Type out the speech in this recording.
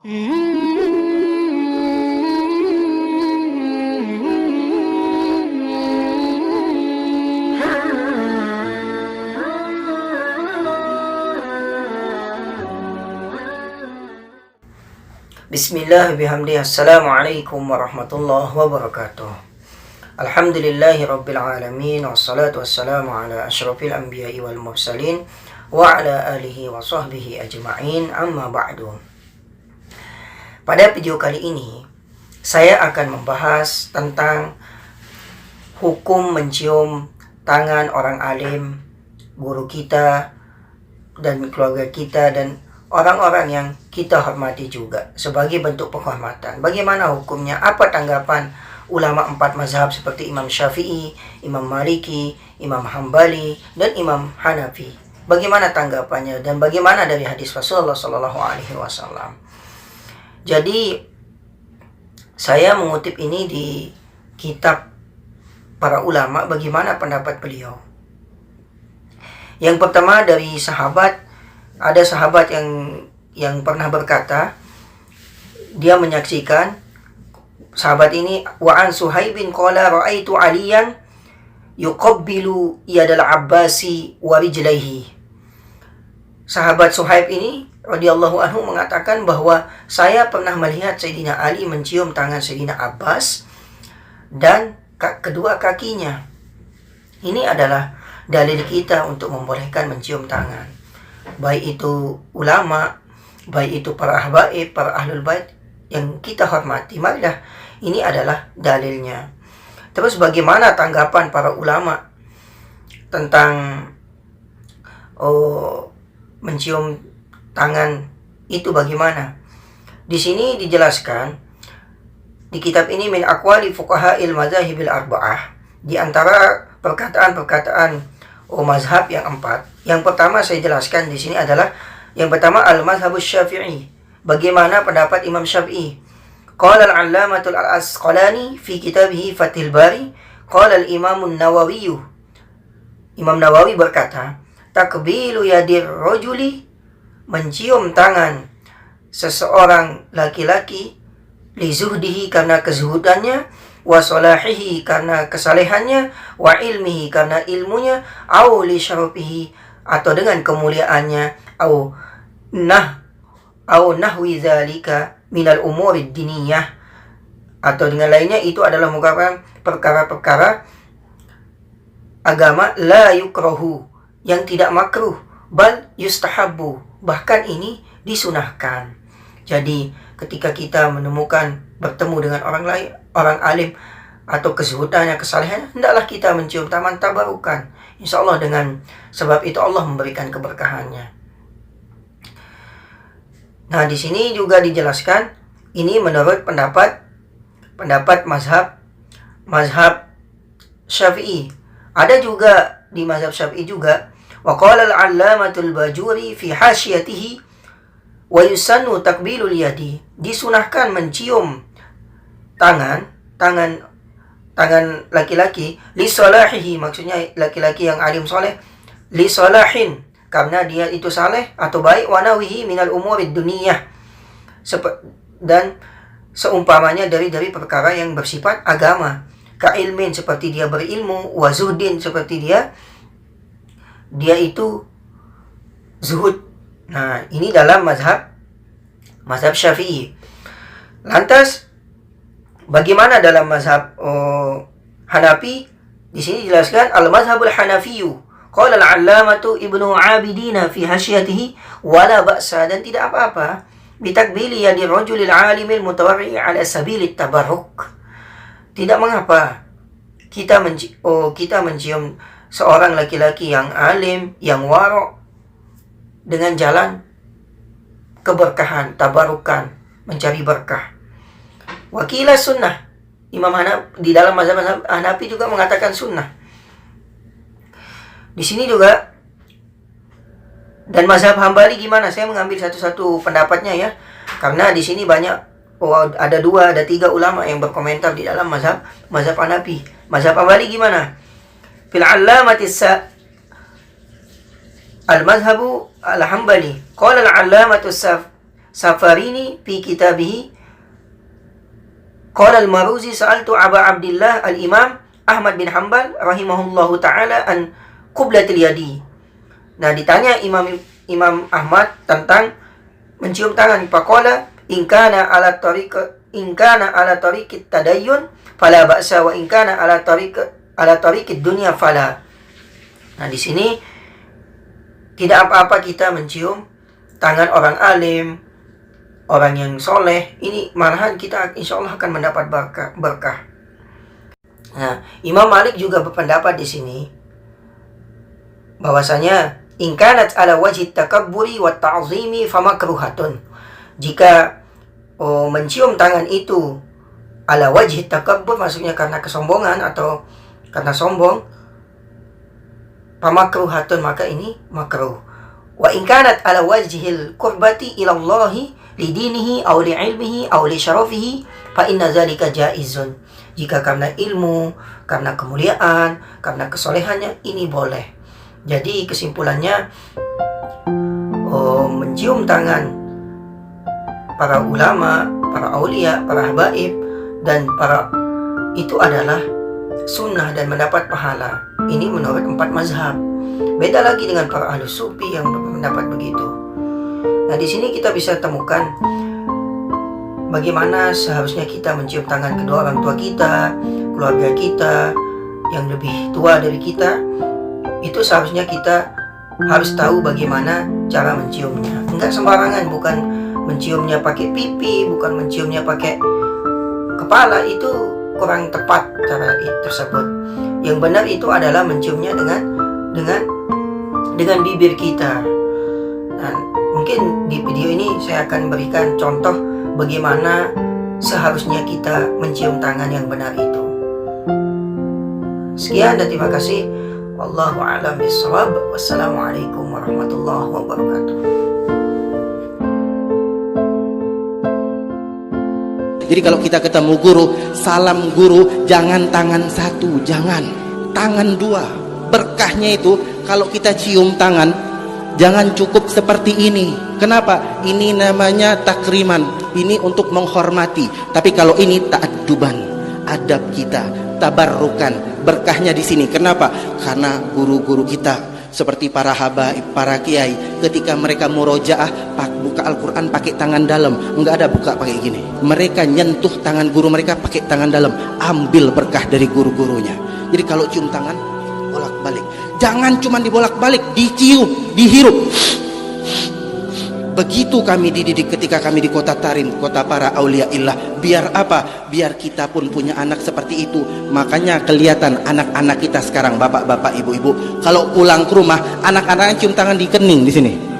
Bismillah bihamdi. Assalamualaikum warahmatullahi wabarakatuh. Alhamdulillahi rabbil alamin. Wassalatu wassalamu ala asyrafil anbiya'i wal mursalin wa ala alihi wa sahbihi ajma'in, amma ba'du. Pada video kali ini saya akan membahas tentang hukum mencium tangan orang alim, guru kita dan keluarga kita dan orang-orang yang kita hormati juga sebagai bentuk penghormatan. Bagaimana hukumnya? Apa tanggapan ulama 4 mazhab seperti Imam Syafi'i, Imam Maliki, Imam Hambali, dan Imam Hanafi? Bagaimana tanggapannya dan bagaimana dari hadis Rasulullah SAW? Jadi saya mengutip ini di kitab para ulama, bagaimana pendapat beliau. Yang pertama dari sahabat, ada sahabat yang pernah berkata, dia menyaksikan, sahabat ini, wa an Suhaibin qala ra'aitu Aliyan yuqabbilu yadal Abbasi wa rijlaihi. Sahabat Suhaib ini radhiyallahu anhu mengatakan bahwa saya pernah melihat Sayyidina Ali mencium tangan Sayyidina Abbas dan kedua kakinya. Ini adalah dalil kita untuk membolehkan mencium tangan, baik itu ulama, baik itu para ahbaib, para ahlul bait yang kita hormati. Marilah, ini adalah dalilnya. Terus bagaimana tanggapan para ulama tentang mencium tangan itu bagaimana? Di sini dijelaskan di kitab ini, min aqwali fuqaha'il madzahibil arba'ah, di antara perkataan-perkataan mazhab yang 4. Yang pertama saya jelaskan di sini adalah yang pertama al-mazhabus Syafi'i. Bagaimana pendapat Imam Syafi'i? Qala al-'allamatul al-Asqalani fi kitabih Fathul Bari, qala al-Imam an-Nawawi. Imam Nawawi berkata, takbilu yadir rajuli, mencium tangan seseorang laki-laki, li zuhdihi karena kezuhudannya, wa salahihi karena kesalehannya, wa ilmihi karena ilmunya, au li syarafihi atau dengan kemuliaannya, au nahwi dzalika minal umurid diniyah atau dengan lainnya, itu adalah merupakan perkara-perkara agama, la yukrahu, yang tidak makruh, bal yustahabbu, bahkan ini disunahkan. Jadi ketika kita menemukan, bertemu dengan orang lain, orang alim atau kezuhudannya, kesalehannya, hendaklah kita mencium tangan, tabarukan. Insya Allah dengan sebab itu Allah memberikan keberkahannya. Nah, di sini juga dijelaskan, ini menurut pendapat mazhab Syafi'i. Ada juga di mazhab Syafi'i juga, wa qala al-'allamatul Bajuri fi hasyatihi wa yusannu takbilul yadi, disunahkan mencium tangan laki-laki, li salahihi, maksudnya laki-laki yang alim soleh, li salahin, karena dia itu saleh atau baik, wa nawihi minal umurid duniyah, dan seumpamanya dari perkara yang bersifat agama, ka ilmin, seperti dia berilmu, wa zuhdin, seperti dia itu zuhud. Nah, ini dalam mazhab Syafi'i. Lantas bagaimana dalam mazhab Hanafi? Di sini dijelaskan al-mazhabul Hanafiyyu, qala al-'allamatu Ibnu Abidin fi hasyatihi, wala ba'sa, dan tidak apa-apa, bitakbili yadi rajulil 'alimil mutawarri' ala sabilit tabarruk. Tidak mengapa kita mencium seorang laki-laki yang alim, yang waro', dengan jalan keberkahan, tabarukan, mencari berkah. Wakilah sunnah. Imam Hanafi di dalam mazhab Hanafi juga mengatakan sunnah. Di sini juga, dan mazhab Hambali gimana? Saya mengambil satu-satu pendapatnya ya, karena di sini banyak, ada 2, ada 3 ulama yang berkomentar di dalam mazhab Hanafi. Mazhab Hambali gimana? Fil 'allamatis al-mazhabu al-Hambali, qala al-'allamatus Safarini fi kitabihi qala al-Maruzi sa'altu Aba Abdillah al-Imam Ahmad bin Hanbal rahimahullahu ta'ala an qublatil yadi. Nah, ditanya Imam Ahmad tentang mencium tangan. Faqala in kana ala tariqit tadayyun fala ba'sa wa in kana ala tariqid dunya fala. Nah, di sini tidak apa-apa kita mencium tangan orang alim, orang yang soleh. Ini malahan kita insya Allah akan mendapat berkah. Nah, Imam Malik juga berpendapat di sini bahwasanya in kanat ala wajhi takabburi wa ta'zimi famakruhatun. Jika mencium tangan itu ala wajhi takabbur, maksudnya karena kesombongan atau karena sombong, famakruhatun, maka ini makruh. Wa in kanat ala wajhil qurbati ila Allah lidinihi aw li'ilmihi aw li syarafihi fa inna zalika jaizun. Jika karena ilmu, karena kemuliaan, karena kesolehannya, ini boleh. Jadi kesimpulannya, mencium tangan para ulama, para aulia, para habaib, dan para itu adalah sunnah dan mendapat pahala. Ini menurut 4 mazhab. Beda lagi dengan para ahlus sufi yang berpendapat begitu. Nah, di sini kita bisa temukan bagaimana seharusnya kita mencium tangan kedua orang tua kita, keluarga kita yang lebih tua dari kita. Itu seharusnya kita harus tahu bagaimana cara menciumnya. Enggak sembarangan, bukan menciumnya pakai pipi, bukan menciumnya pakai kepala. Itu kurang tepat cara tersebut. Yang benar itu adalah menciumnya dengan bibir kita. Dan mungkin di video ini saya akan berikan contoh bagaimana seharusnya kita mencium tangan yang benar itu. Sekian dan terima kasih. Wallahu a'lam bishawab. Wassalamualaikum warahmatullahi wabarakatuh. Jadi kalau kita ketemu guru, salam guru, jangan tangan satu, jangan tangan dua. Berkahnya itu kalau kita cium tangan, jangan cukup seperti ini. Kenapa? Ini namanya takriman, ini untuk menghormati. Tapi kalau ini ta'adduban, adab kita, tabarrukan. Berkahnya di sini. Kenapa? Karena guru-guru kita seperti para habaib, para kiai, ketika mereka murojaah buka Al-Quran pakai tangan dalam, enggak ada buka pakai gini. Mereka nyentuh tangan guru mereka pakai tangan dalam, ambil berkah dari guru-gurunya. Jadi kalau cium tangan, bolak-balik. Jangan cuma dibolak-balik, dicium, dihirup. Begitu kami dididik ketika kami di kota Tarim, kota para aulia illah. Biar apa? Biar kita pun punya anak seperti itu. Makanya kelihatan anak-anak kita sekarang, bapak-bapak, ibu-ibu, kalau pulang ke rumah, anak-anaknya cium tangan di kening di sini.